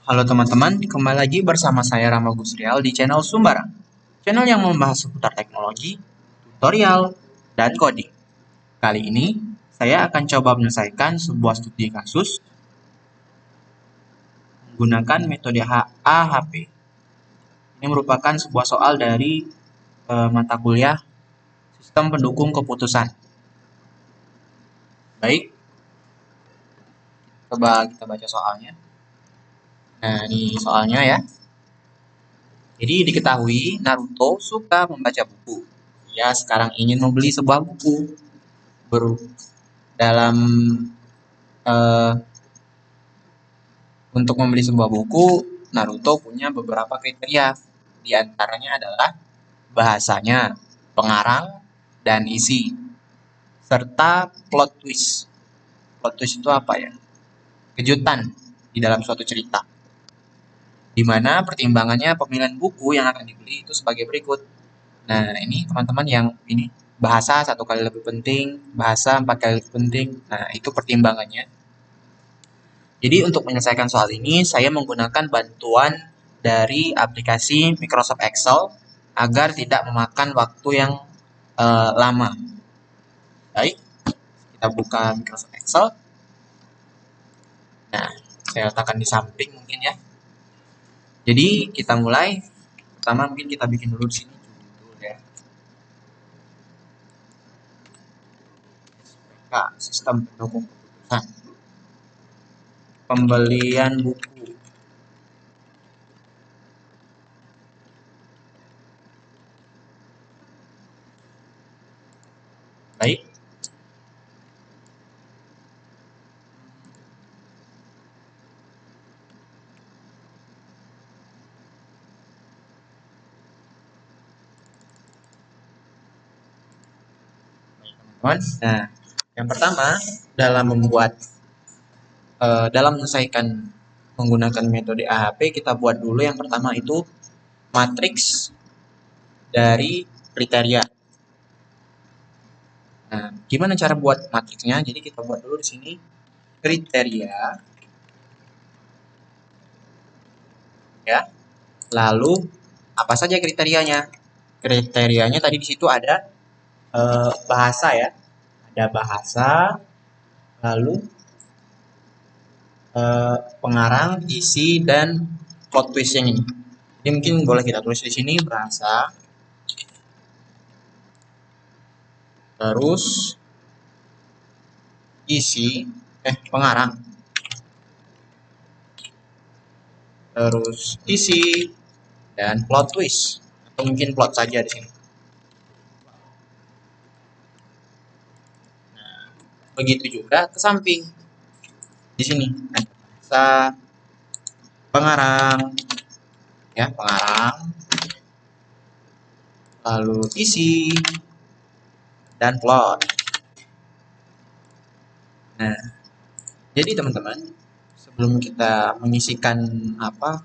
Halo teman-teman, kembali lagi bersama saya Rama Gusrial di channel Sumbarang. Channel yang membahas seputar teknologi, tutorial, dan coding. Kali ini, saya akan coba menyelesaikan sebuah studi kasus menggunakan metode AHP. Ini merupakan sebuah soal dari mata kuliah Sistem Pendukung Keputusan. Baik, coba kita baca soalnya. Nah, ini soalnya ya. Jadi diketahui Naruto suka membaca buku. Ia sekarang ingin membeli sebuah buku dalam eh, untuk membeli sebuah buku, Naruto punya beberapa kriteria. Di antaranya adalah bahasanya, pengarang, dan isi, serta plot twist. Plot twist itu apa ya? Kejutan di dalam suatu cerita. Di mana pertimbangannya pemilihan buku yang akan dibeli itu sebagai berikut. Nah, ini teman-teman yang ini bahasa 1 kali lebih penting, bahasa 4 kali lebih penting. Nah, itu pertimbangannya. Jadi untuk menyelesaikan soal ini, saya menggunakan bantuan dari aplikasi Microsoft Excel agar tidak memakan waktu yang lama. Baik, kita buka Microsoft Excel. Nah, saya letakkan di samping mungkin ya. Jadi kita mulai. Pertama mungkin kita bikin dulu di sini judul ya. SPK, Sistem Pendukung Keputusan. Pembelian buku. Baik. Teman-teman. Nah, yang pertama dalam menyelesaikan menggunakan metode AHP, kita buat dulu yang pertama itu matriks dari kriteria. Nah, gimana cara buat matriksnya? Jadi kita buat dulu di sini kriteria, ya. Lalu apa saja kriterianya? Kriterianya tadi di situ ada bahasa ya, ada bahasa, lalu pengarang, isi, dan plot twist yang ini. Jadi mungkin boleh kita tulis di sini bahasa, terus isi, pengarang, terus isi, dan plot twist, atau mungkin plot saja di sini. Nah, begitu juga ke samping di sini ada bahasa, pengarang, ya pengarang, lalu isi, dan plot. Nah, jadi teman-teman, sebelum kita mengisikan apa,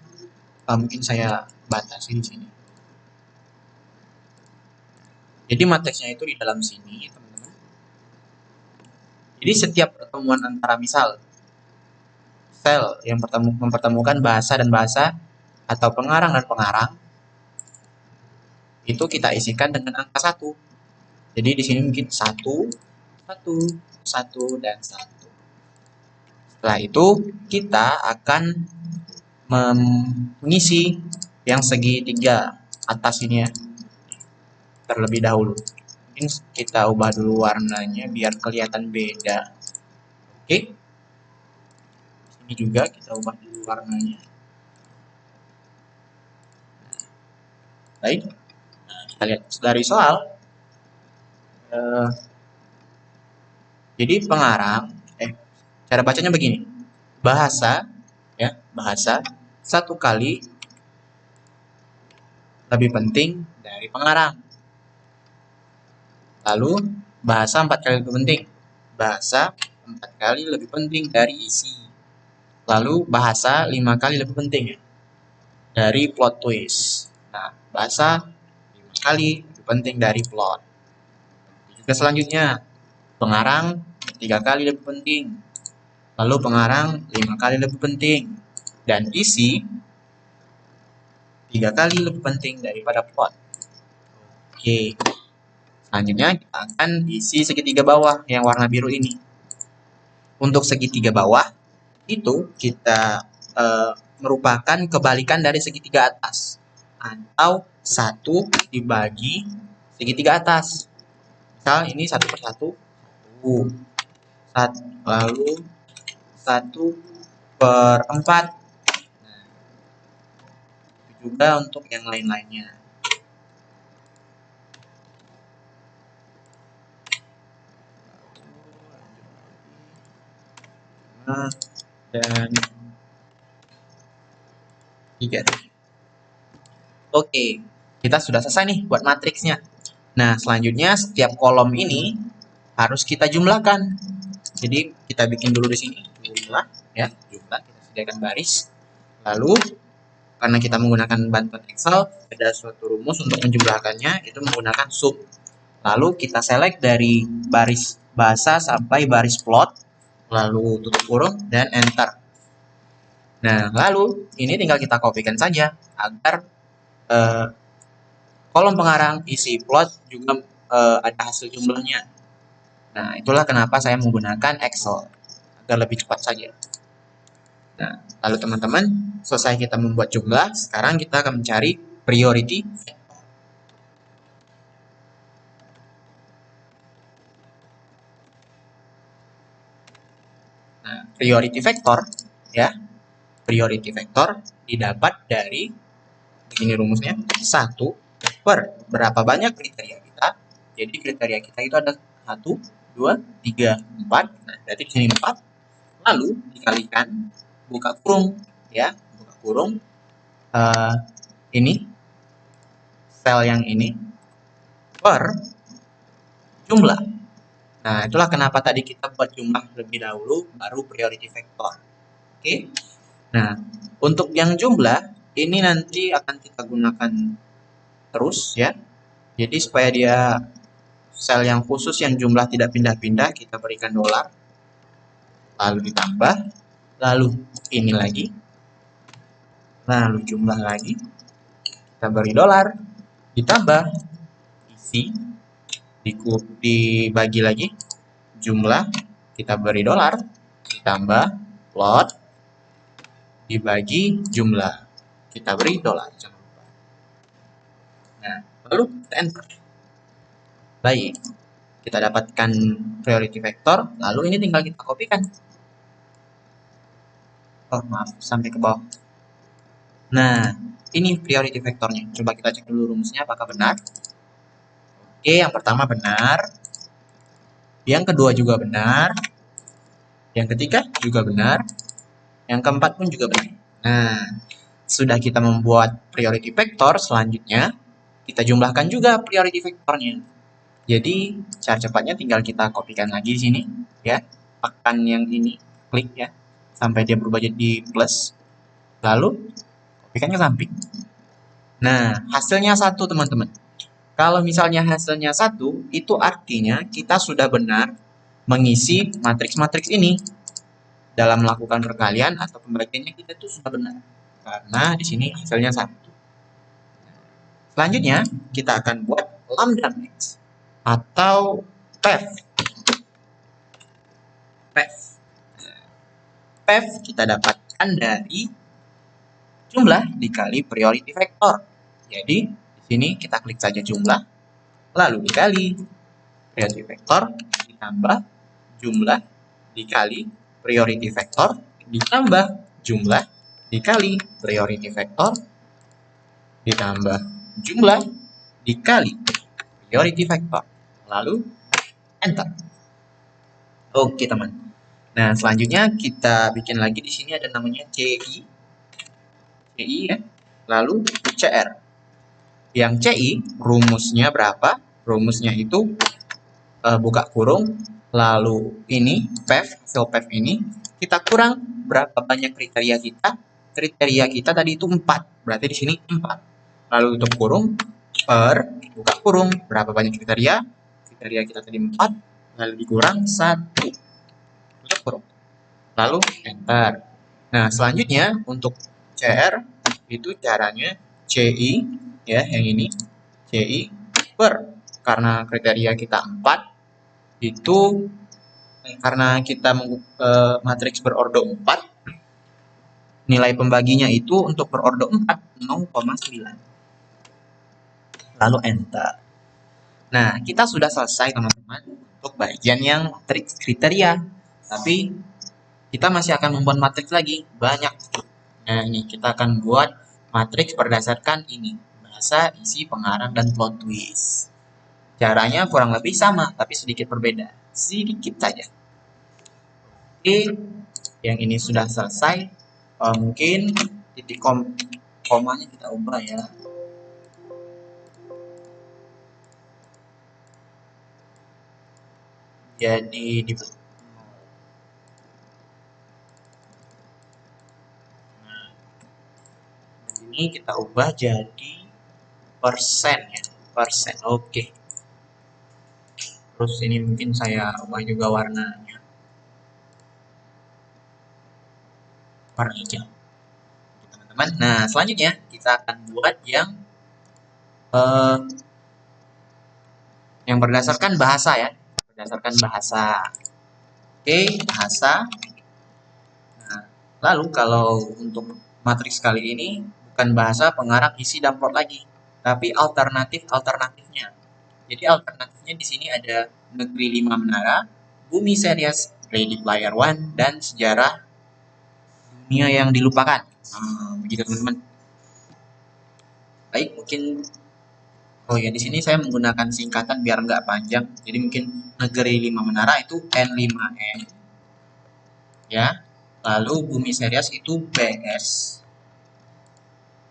mungkin saya batasi di sini. Jadi matriksnya itu di dalam sini, teman-teman. Jadi setiap pertemuan antara misal sel yang mempertemukan bahasa dan bahasa atau pengarang dan pengarang, itu kita isikan dengan angka 1. Jadi di sini mungkin 1, 1, 1, dan 1. Setelah itu kita akan mengisi yang segitiga atas ini ya, terlebih dahulu. Mungkin kita ubah dulu warnanya biar kelihatan beda. Oke. Ini juga kita ubah dulu warnanya. Baik. Nah, kita lihat dari soal. Jadi pengarang, cara bacanya begini. Bahasa, ya, bahasa 1 kali lebih penting dari pengarang. Lalu bahasa 4 kali lebih penting. Bahasa 4 kali lebih penting dari isi. Lalu bahasa 5 kali lebih penting ya, dari plot twist. Nah, bahasa 5 kali lebih penting dari plot. Juga selanjutnya, pengarang 3 kali lebih penting. Lalu pengarang 5 kali lebih penting. dan isi 3 kali lebih penting daripada plot. Oke. Selanjutnya kita akan isi segitiga bawah yang warna biru ini. Untuk segitiga bawah itu kita merupakan kebalikan dari segitiga atas, atau 1 dibagi segitiga atas. Misal ini 1 per 1, lalu 1 per 4. Nah, itu juga untuk yang lain-lainnya. Dan 3. Oke, kita sudah selesai nih buat matriksnya. Nah, selanjutnya setiap kolom ini harus kita jumlahkan. Jadi kita bikin dulu di sini jumlah, ya, jumlah kita sediakan baris. Lalu karena kita menggunakan bantuan Excel, ada suatu rumus untuk menjumlahkannya, itu menggunakan sum. Lalu kita select dari baris bahasa sampai baris plot, lalu tutup kurung dan enter. Nah, lalu ini tinggal kita kopikan saja agar kolom pengarang isi plot juga ada hasil jumlahnya. Nah, itulah kenapa saya menggunakan Excel agar lebih cepat saja. Nah, lalu teman-teman, selesai kita membuat jumlah, sekarang kita akan mencari priority. Nah, priority vector, ya, priority vector didapat dari, begini rumusnya, 1 per berapa banyak kriteria kita. Jadi kriteria kita itu ada 1, 2, 3, 4. Nah, berarti di sini 4. Lalu dikalikan buka kurung, ya, buka kurung ini sel yang ini per jumlah. Nah, itulah kenapa tadi kita buat jumlah lebih dahulu, baru priority vector. Oke. Nah, untuk yang jumlah, ini nanti akan kita gunakan terus, ya. Jadi supaya dia sel yang khusus yang jumlah tidak pindah-pindah, kita berikan dolar. Lalu ditambah, lalu ini lagi. Lalu jumlah lagi. Kita beri dolar, ditambah isi, dibagi lagi jumlah, kita beri dolar, ditambah plot, dibagi jumlah, kita beri dolar, jangan lupa. Nah, lalu kita enter. Baik, kita dapatkan priority vector, lalu ini tinggal kita kopikan. Oh, maaf, sampai ke bawah. Nah, ini priority vectornya. Coba kita cek dulu rumusnya apakah benar. Oke, yang pertama benar. Yang kedua juga benar. Yang ketiga juga benar. Yang keempat pun juga benar. Nah, sudah kita membuat priority vector, selanjutnya kita jumlahkan juga priority vectornya. Jadi, cara cepatnya tinggal kita kopikan lagi di sini, ya. Tekan yang ini, klik ya, sampai dia berubah jadi plus. Lalu, kopikan ke samping. Nah, hasilnya 1, teman-teman. Kalau misalnya hasilnya 1, itu artinya kita sudah benar mengisi matriks-matriks ini. Dalam melakukan perkalian atau pembagiannya kita itu sudah benar. Karena di sini hasilnya 1. Selanjutnya, kita akan buat lambda max atau PEV. PEV kita dapatkan dari jumlah dikali priority vector. Jadi, di sini kita klik saja jumlah, lalu dikali priority vector, ditambah jumlah dikali priority vector, ditambah jumlah dikali priority vector, ditambah jumlah dikali priority vector. Lalu, enter. Oke, teman. Nah, selanjutnya kita bikin lagi di sini ada namanya CI ya. Lalu CR. Yang CI rumusnya berapa? Rumusnya itu buka kurung, lalu ini PEV, hasil PEV ini kita kurang berapa banyak kriteria kita. Kriteria kita tadi itu 4, berarti di sini 4. Lalu tutup kurung per buka kurung berapa banyak kriteria? Kriteria kita tadi 4, lalu dikurang 1. Tutup kurung. Lalu enter. Nah, selanjutnya untuk CR itu caranya CI ya, yang ini CI per, karena kriteria kita 4 itu karena kita matriks berordo 4, nilai pembaginya itu untuk berordo 4 0,9. Lalu enter. Nah, kita sudah selesai teman-teman untuk bagian yang matriks kriteria. Tapi kita masih akan membuat matriks lagi, banyak. Nah, ini kita akan buat matriks berdasarkan ini, bahasa, isi, pengarang, dan plot twist. Caranya kurang lebih sama, tapi sedikit berbeda. Sedikit saja. Oke, yang ini sudah selesai. Mungkin titik komanya kita ubah ya. Jadi di ini kita ubah jadi persen ya, persen. Oke. Terus ini mungkin saya ubah juga warnanya, warna hijau, teman-teman. Nah, selanjutnya kita akan buat yang berdasarkan bahasa ya, berdasarkan bahasa. Oke, bahasa. Nah, lalu kalau untuk matriks kali ini bukan bahasa, pengarang, isi, dan plot lagi, tapi alternatifnya. Jadi alternatifnya di sini ada Negeri Lima Menara, Bumi Series, Ready Player One, dan Sejarah Dunia yang Dilupakan. Begitu teman-teman. Baik, mungkin oh ya, di sini saya menggunakan singkatan biar nggak panjang. Jadi mungkin Negeri Lima Menara itu N5M, ya. Lalu Bumi Series itu BS,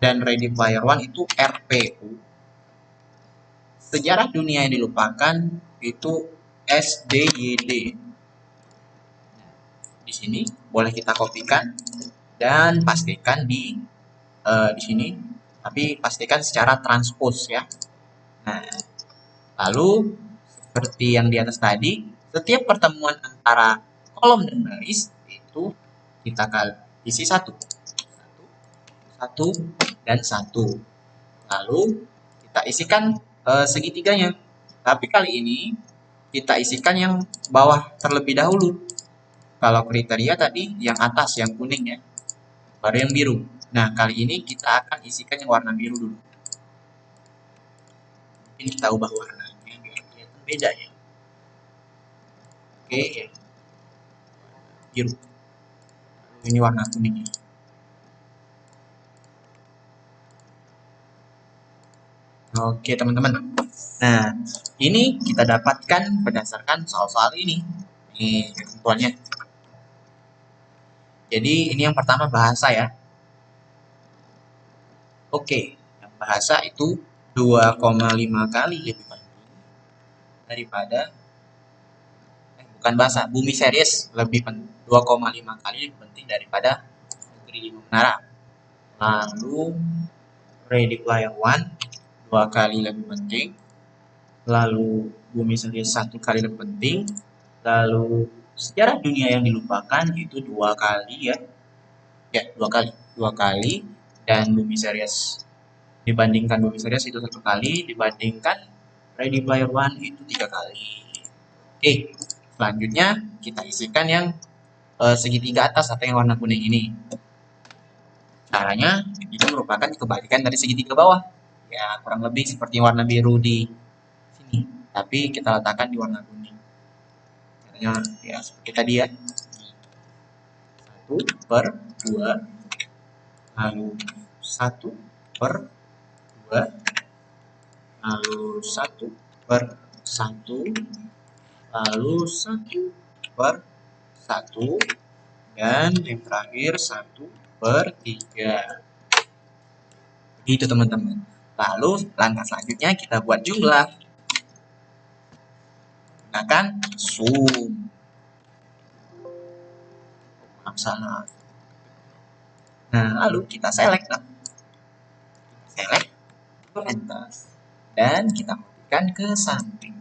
dan Ready Player One itu RPU. Sejarah Dunia yang Dilupakan itu SDYD. Di sini boleh kita kopikan dan pastikan di sini, tapi pastikan secara transpose ya. Nah, lalu seperti yang di atas tadi, setiap pertemuan antara kolom dan baris itu kita isi satu, dan satu. Lalu kita isikan segitiganya. Tapi kali ini kita isikan yang bawah terlebih dahulu. Kalau kriteria tadi yang atas, yang kuning ya, baru yang biru. Nah, kali ini kita akan isikan yang warna biru dulu. Mungkin kita ubah warnanya biar kelihatan beda ya. Oke, ya. Biru. Ini warna kuningnya. Oke, teman-teman. Nah, ini kita dapatkan berdasarkan soal-soal ini. Ini ketentuannya. Jadi, ini yang pertama bahasa ya. Oke, yang bahasa itu 2,5 kali lebih penting daripada bukan bahasa, Bumi Series lebih penting, 2,5 kali lebih penting daripada Negeri Lima Menara. Lalu Ready Player One 2 kali lebih penting. Lalu Bumi Series 1 kali lebih penting. Lalu Sejarah Dunia yang Dilupakan itu 2 kali ya. Ya, 2 kali. 2 kali. Dan Bumi Series dibandingkan Bumi Series itu 1 kali, dibandingkan Ready Player One itu 3 kali. Oke, selanjutnya kita isikan yang segitiga atas atau yang warna kuning ini. Caranya itu merupakan kebalikan dari segitiga bawah. Ya, kurang lebih seperti warna biru di sini, tapi kita letakkan di warna kuning. Caranya ya seperti tadi ya. 1/2, lalu 1/2, lalu 1/1, lalu 1/1, dan yang terakhir 1/3. Begitu teman-teman. Lalu langkah selanjutnya kita buat jumlah. Gunakan sum. Salah. Nah, lalu kita select. Select, enter. Dan kita kopikan ke samping.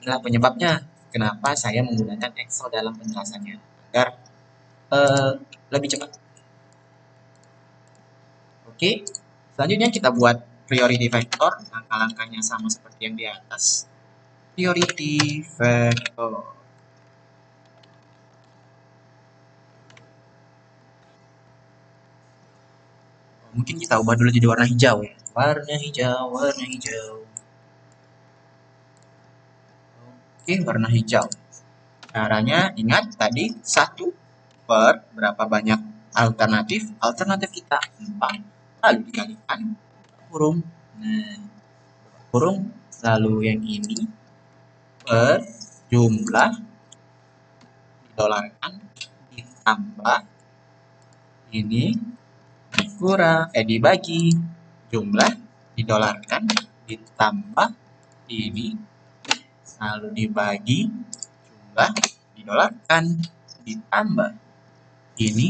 Inilah penyebabnya kenapa saya menggunakan Excel dalam penjelasannya, agar lebih cepat. Oke, selanjutnya kita buat priority vector. Langkah-langkahnya sama seperti yang di atas. Priority vector. Mungkin kita ubah dulu jadi warna hijau ya. Warna hijau, warna hijau. Oke, warna hijau. Caranya ingat tadi 1 per berapa banyak alternatif? Alternatif kita 4. Lalu dikalikan kurung. Nah, kurung lalu yang ini per jumlah didolarkan ditambah ini dibagi jumlah didolarkan ditambah ini lalu dibagi jumlah didolarkan ditambah ini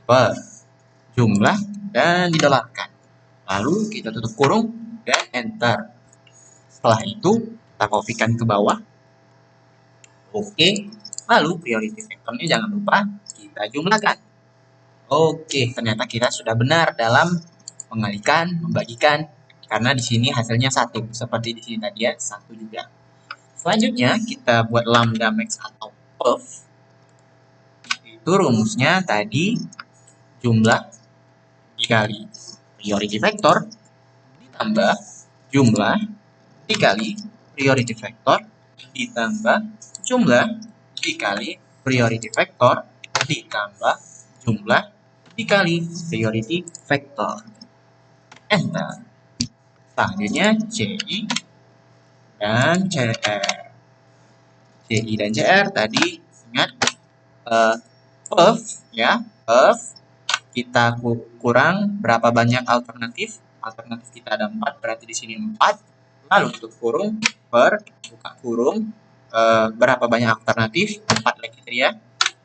per jumlah dan didolarkan. Lalu kita tutup kurung dan enter. Setelah itu kita kopikan ke bawah. Oke, lalu priority vectornya jangan lupa kita jumlahkan. Oke, ternyata kita sudah benar dalam mengalihkan, membagikan, karena di sini hasilnya 1, seperti di sini tadi ya, 1 juga. Selanjutnya kita buat lambda max atau puff. Itu rumusnya tadi jumlah dikali priority vector ditambah jumlah dikali priority vector ditambah jumlah dikali priority vector ditambah jumlah dikali priority vector. Enter. Selanjutnya CI dan CR. CI dan CR tadi ingat puff ya, puff kita kurang berapa banyak alternatif? Alternatif kita ada 4, berarti di sini 4. Lalu tutup kurung per buka kurung berapa banyak alternatif? 4 lagi ya.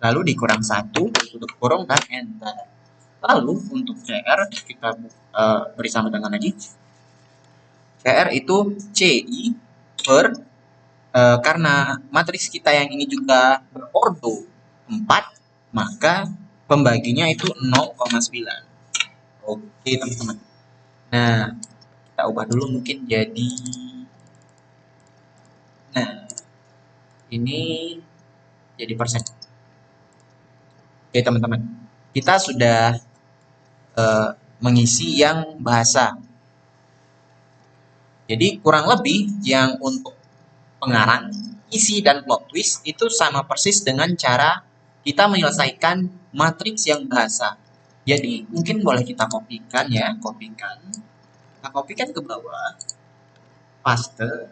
Lalu dikurang 1, tutup kurung dan enter. Lalu untuk CR kita beri sama dengan lagi. CR itu CI per karena matriks kita yang ini juga berordo 4, maka pembaginya itu 0,9. Oke teman-teman. Nah, kita ubah dulu mungkin jadi, nah ini jadi persen. Oke teman-teman, kita sudah mengisi yang bahasa. Jadi kurang lebih yang untuk pengarang, isi, dan plot twist itu sama persis dengan cara kita menyelesaikan matriks yang bahasa. Jadi mungkin boleh kita kopikan ya, kita kopikan ke bawah, paste,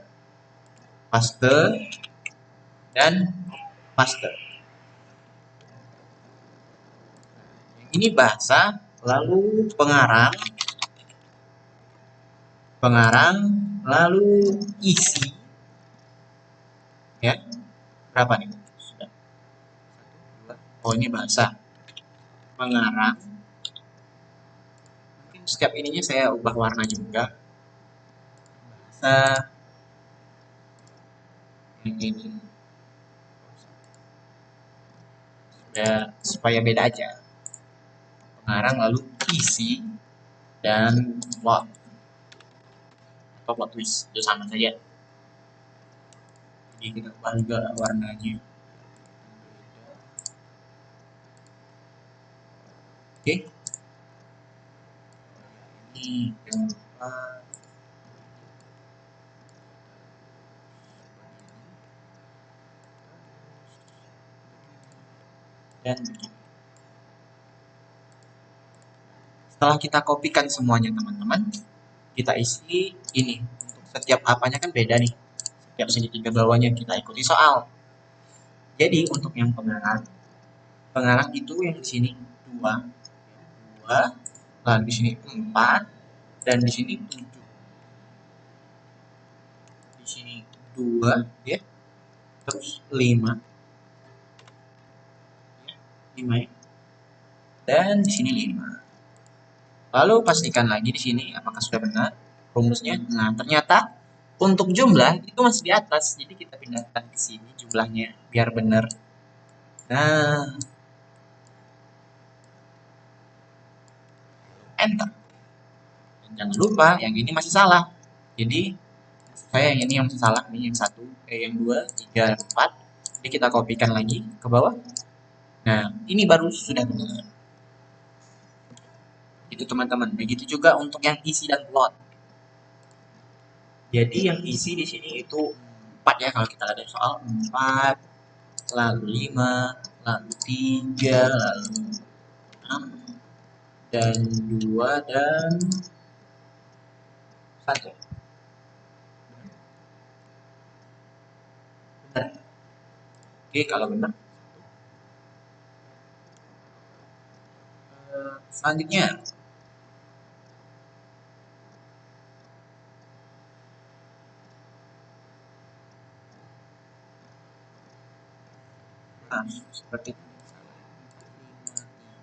paste, dan paste. Ini bahasa, lalu pengarang, lalu isi, ya berapa nih? Sudah. Oh ini bahasa, pengarang. Mungkin setiap ininya saya ubah warna juga. Bahasa ini sudah supaya beda aja. Pengarang lalu isi dan plot atau plot twist itu sama saja. Jadi kita ubah juga warnanya. Oke. Ini jangan lupa dan begini. Setelah kita kopikan semuanya teman-teman, kita isi ini. Untuk setiap apanya kan beda nih. Setiap segitiga bawahnya kita ikuti soal. Jadi untuk yang pengarang itu yang di sini 2, lalu di sini 4, dan di sini 7. Di sini 2 ya. Terus 5. Ya, 5 ya. Dan di sini 5. Lalu pastikan lagi di sini apakah sudah benar rumusnya. Nah, ternyata untuk jumlah itu masih di atas. Jadi kita pindahkan ke sini jumlahnya biar benar. Nah, enter. Dan jangan lupa yang ini masih salah. Jadi saya yang ini yang masih salah, ini yang 1, yang 2, 3, 4. Jadi kita kopikan lagi ke bawah. Nah, ini baru sudah benar. Itu teman-teman. Begitu juga untuk yang isi dan plot. Jadi yang isi di sini itu 4 ya, kalau kita lihat soal 4, lalu 5, lalu 3, lalu 6, dan 2, dan 1. Benar. Oke, kalau benar. Selanjutnya, nah, seperti itu.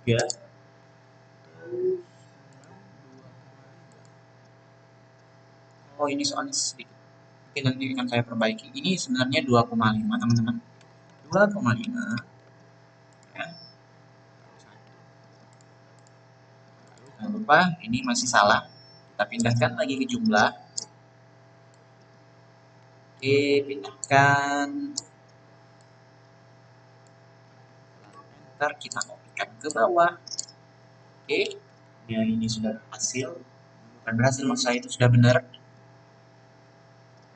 3, oh ini soalnya sedikit. Oke, nanti akan saya perbaiki. Ini sebenarnya 2,5 teman-teman. 2,5 ya. Jangan lupa ini masih salah. Kita pindahkan lagi ke jumlah. Oke, pindahkan. Ntar kita kopikan ke bawah. Oke, ya ini sudah berhasil. Bukan berhasil, maksud saya itu sudah benar.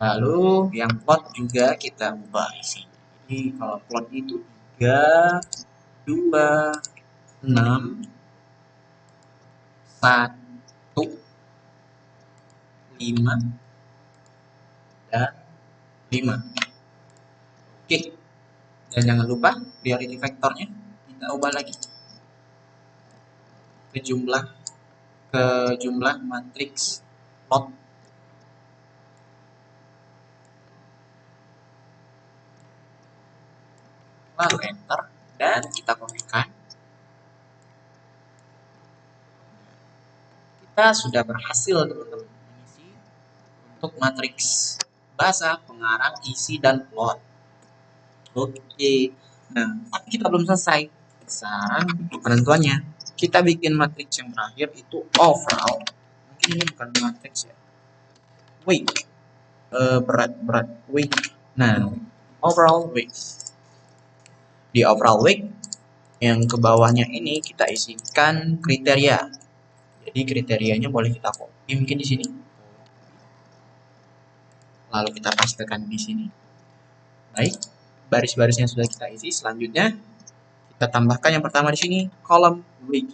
Lalu yang plot juga kita ubah sih. Jadi kalau plot itu 3, 2, 6, 1, 5, dan 5. Oke, dan jangan lupa priority vektornya kita ubah lagi ke jumlah matriks plot. Lalu enter dan kita kopikan. Kita sudah berhasil teman-teman mengisi untuk matriks bahasa, pengarang, isi, dan plot. Oke, nah tapi kita belum selesai. Sekarang penentuannya, kita bikin matriks yang terakhir itu overall. Mungkin ini bukan matriks ya. Weight, berat weight. Nah, overall weight. Di overall weight yang ke bawahnya ini kita isikan kriteria. Jadi kriterianya boleh kita copy mungkin di sini. Lalu kita pastekan di sini. Baik, baris-barisnya sudah kita isi. Selanjutnya kita tambahkan yang pertama di sini kolom weight.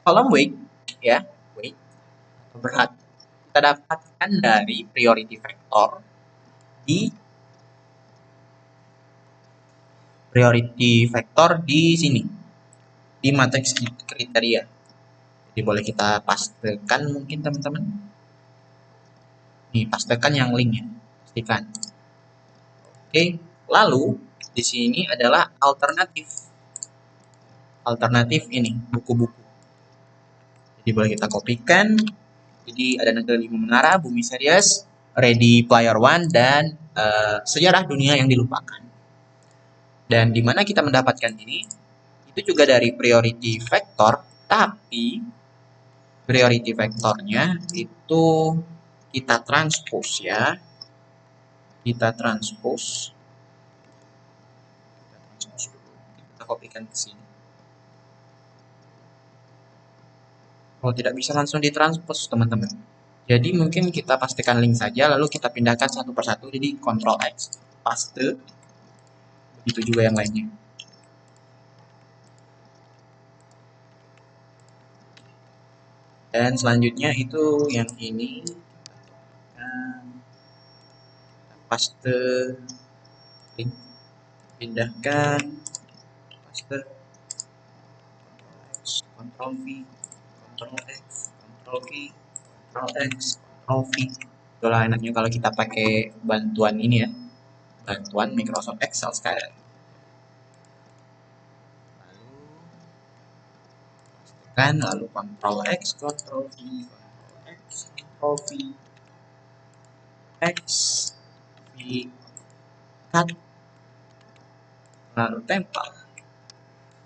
Kolom weight ya, weight atau berat kita dapatkan dari priority vector di sini di matriks kriteria. Jadi boleh kita pastekan mungkin teman-teman. Nih, pastekan yang linknya, pastikan. Oke, lalu di sini adalah alternatif. Alternatif ini buku-buku. Jadi boleh kita kopikan. Jadi ada Negeri Lima Menara, Bumi Serius, Ready Player One, dan Sejarah Dunia yang Dilupakan. Dan di mana kita mendapatkan ini? Itu juga dari priority vector, tapi priority vektornya itu kita transpose ya. Kita transpose dulu. Kita kopikan ke sini. Kalau tidak bisa langsung ditranspose teman-teman. Jadi mungkin kita pastikan link saja, lalu kita pindahkan satu persatu. Jadi Ctrl X, paste. Begitu juga yang lainnya. Dan selanjutnya itu yang ini. Paste link, pindahkan, paste, Ctrl V, Ctrl X, Ctrl V, Ctrl X, Ctrl V. Itulah enaknya kalau kita pakai bantuan ini ya, bantuan Microsoft Excel sekarang. Lalu Ctrl X, Ctrl V, Ctrl X, Ctrl V, X, V, cut, lalu tempel.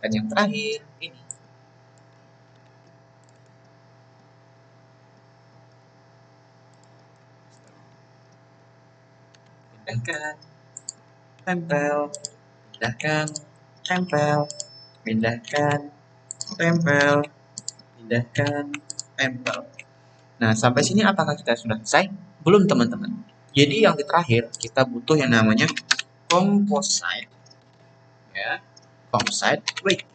Dan yang terakhir ini pindahkan, tempel, pindahkan, tempel, pindahkan, tempel, pindahkan, tempel. Nah, sampai sini apakah kita sudah selesai? Belum, teman-teman. Jadi yang terakhir kita butuh yang namanya composite, ya, composite weight.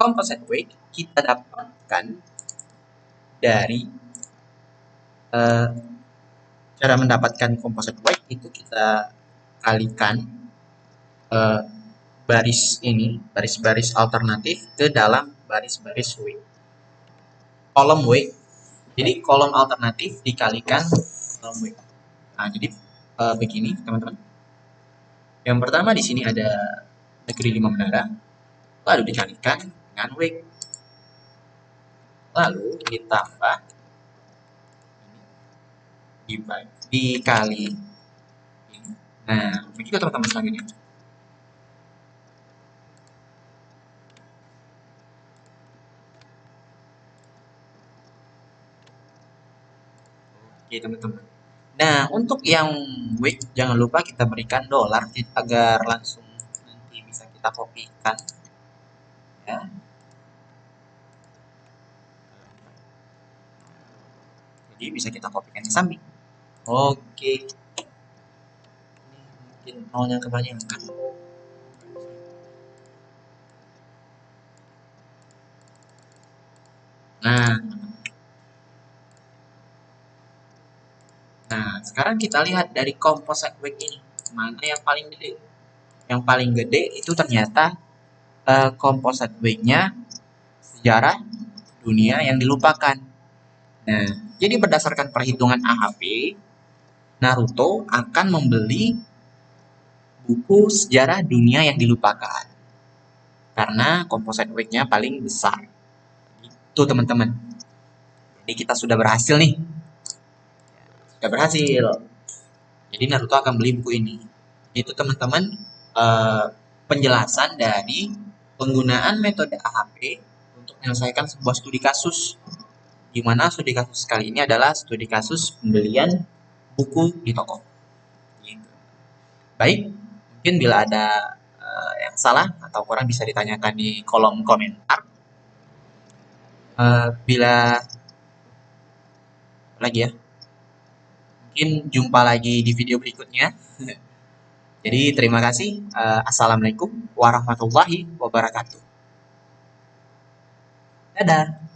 Composite weight kita dapatkan dari cara mendapatkan composite weight itu kita kalikan baris ini, baris-baris alternatif ke dalam baris-baris weight. Kolom weight. Jadi kolom alternatif dikalikan kolom weight. Nah, jadi begini, teman-teman. Yang pertama di sini ada negeri 5 menara, lalu dikalikan dengan weight. Lalu ditambah dikali. Nah, begitu teman-teman selanjutnya. Oke, teman-teman. Nah, untuk yang week jangan lupa kita berikan dolar agar langsung nanti bisa kita kopikan. Ya. Jadi bisa kita kopikan ke samping. Oke. Ini mungkin nolnya kebanyakan. Nah, sekarang kita lihat dari composite weight ini, mana yang paling gede? Yang paling gede itu ternyata composite weight-nya sejarah dunia yang dilupakan. Nah, jadi berdasarkan perhitungan AHP, Naruto akan membeli buku sejarah dunia yang dilupakan. Karena composite weight-nya paling besar. Itu teman-teman. Jadi kita sudah berhasil nih. Sudah berhasil. Jadi Naruto akan beli buku ini. Itu teman-teman penjelasan dari penggunaan metode AHP untuk menyelesaikan sebuah studi kasus. Di mana studi kasus kali ini adalah studi kasus pembelian buku di toko. Gitu. Baik, mungkin bila ada yang salah atau kurang bisa ditanyakan di kolom komentar. Bila lagi ya, mungkin jumpa lagi di video berikutnya. Jadi terima kasih. Assalamualaikum warahmatullahi wabarakatuh. Dadah.